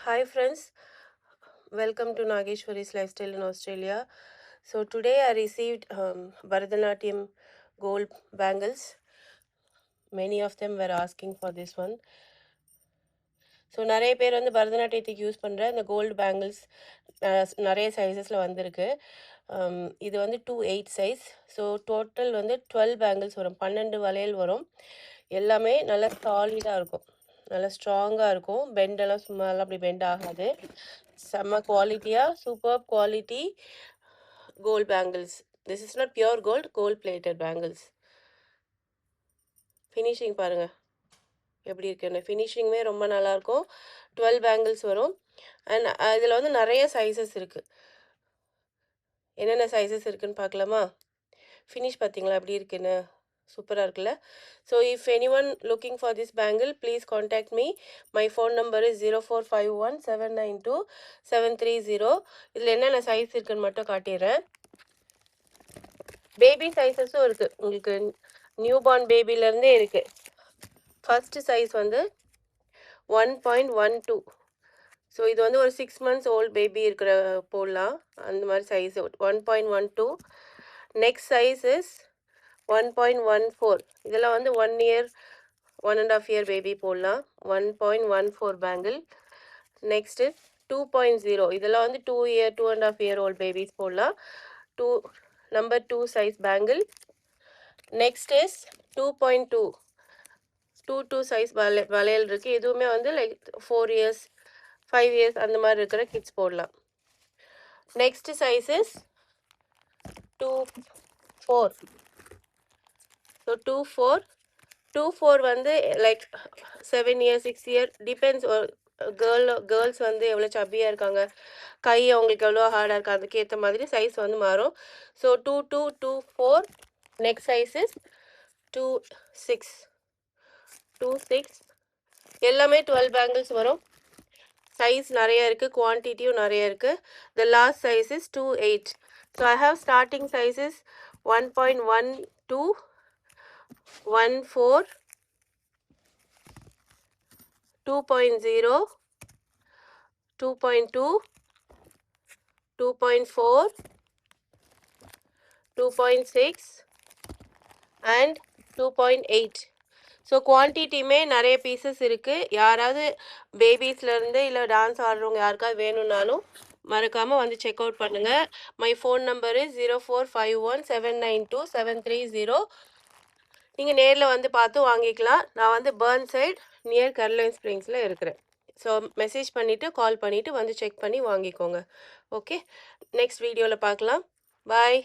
Hi friends, welcome to Nageshwari's Lifestyle in Australia. So today I received Bharatanatyam gold bangles. Many of them were asking for this one. So நிறைய பேர் வந்து பரதநாட்டியத்துக்கு use பண்ணுற இந்த gold bangles நிறைய சைஸஸில் வந்திருக்கு. இது வந்து 2/8 சைஸ். ஸோ டோட்டல் வந்து 12 பேங்கிள்ஸ் வரும், 12 வளையல் வரும். எல்லாமே நல்லா சாலிடாக இருக்கும், நல்லா ஸ்ட்ராங்காக இருக்கும். பெண்டெல்லாம் சும்மாலாம் அப்படி பெண்ட் ஆகாது. செம்ம குவாலிட்டியாக super quality gold bangles. This is not pure gold plated bangles. Finishing பாருங்கள் எப்படி இருக்குன்னு. ஃபினிஷிங்குமே ரொம்ப நல்லாயிருக்கும். 12 பேங்கிள்ஸ் வரும். அண்ட் இதில் வந்து நிறைய சைஸஸ் இருக்குது. என்னென்ன சைஸஸ் இருக்குதுன்னு பார்க்கலாமா? ஃபினிஷ் பார்த்தீங்களா எப்படி இருக்குன்னு? சூப்பராக இருக்குல்ல? So if any one looking for this bangle please contact me. My phone number is 0451792730. இதில் என்னென்ன சைஸ் இருக்குன்னு மட்டும் காட்டிடுறேன். பேபி சைஸஸும் இருக்குது, உங்களுக்கு நியூ பார்ன் பேபிலேருந்தே இருக்குது. ஃபஸ்ட்டு சைஸ் வந்து 1.12. ஸோ இது வந்து ஒரு 6 months ஓல்ட் பேபி இருக்கிற போடலாம், அந்த மாதிரி சைஸ் 1.12. Next size is 1.14. இதெல்லாம் வந்து 1 year 1.5 year பேபி போடலாம். 1.14 பேங்கிள். Next is 2.0. இதெல்லாம் வந்து 2 year 2.5 year ஓல்ட் பேபிஸ் போடலாம். Number 2 size bangle. Next is 2.2. 2 size வளையல் இருக்குது. இதுவுமே வந்து லைக் 4 years 5 years அந்த மாதிரி இருக்கிற கிட்ஸ் போடலாம். Next size is 2.4. ஸோ 2.4 வந்து like 7 years 6 year depends. Girls வந்து எவ்வளோ சப்பியாக இருக்காங்க, கை அவங்களுக்கு எவ்வளோ ஹார்டாக இருக்கா, அதுக்கேற்ற மாதிரி சைஸ் வந்து மாறும். ஸோ 2.4. Next size is 2.6. எல்லாமே 12 பேங்கிள்ஸ் வரும். சைஸ் நிறைய இருக்குது, குவான்டிட்டியும் நிறைய இருக்குது. The last size is 2.8. So I have starting sizes 1.12, 1.4, 2.0, 2.2, 2.4, 2.6 and 2.8. So குவான்டிட்டியுமே நிறைய பீசஸ் இருக்குது. யாராவது பேபிஸ்லேருந்து இல்லை டான்ஸ் ஆடுறவங்க யாருக்காவது வேணும்னாலும் மறக்காமல் வந்து செக் அவுட் பண்ணுங்கள். My phone number is 0451792730. நீங்கள் நேரில் வந்து பார்த்து வாங்கிக்கலாம். நான் வந்து பர்ன் சைட் நியர் கர்லைன் ஸ்ப்ரிங்ஸில் இருக்கிறேன். ஸோ மெசேஜ் பண்ணிவிட்டு கால் பண்ணிவிட்டு வந்து செக் பண்ணி வாங்கிக்கோங்க. ஓகே, நெக்ஸ்ட் வீடியோவில் பார்க்கலாம். பாய்.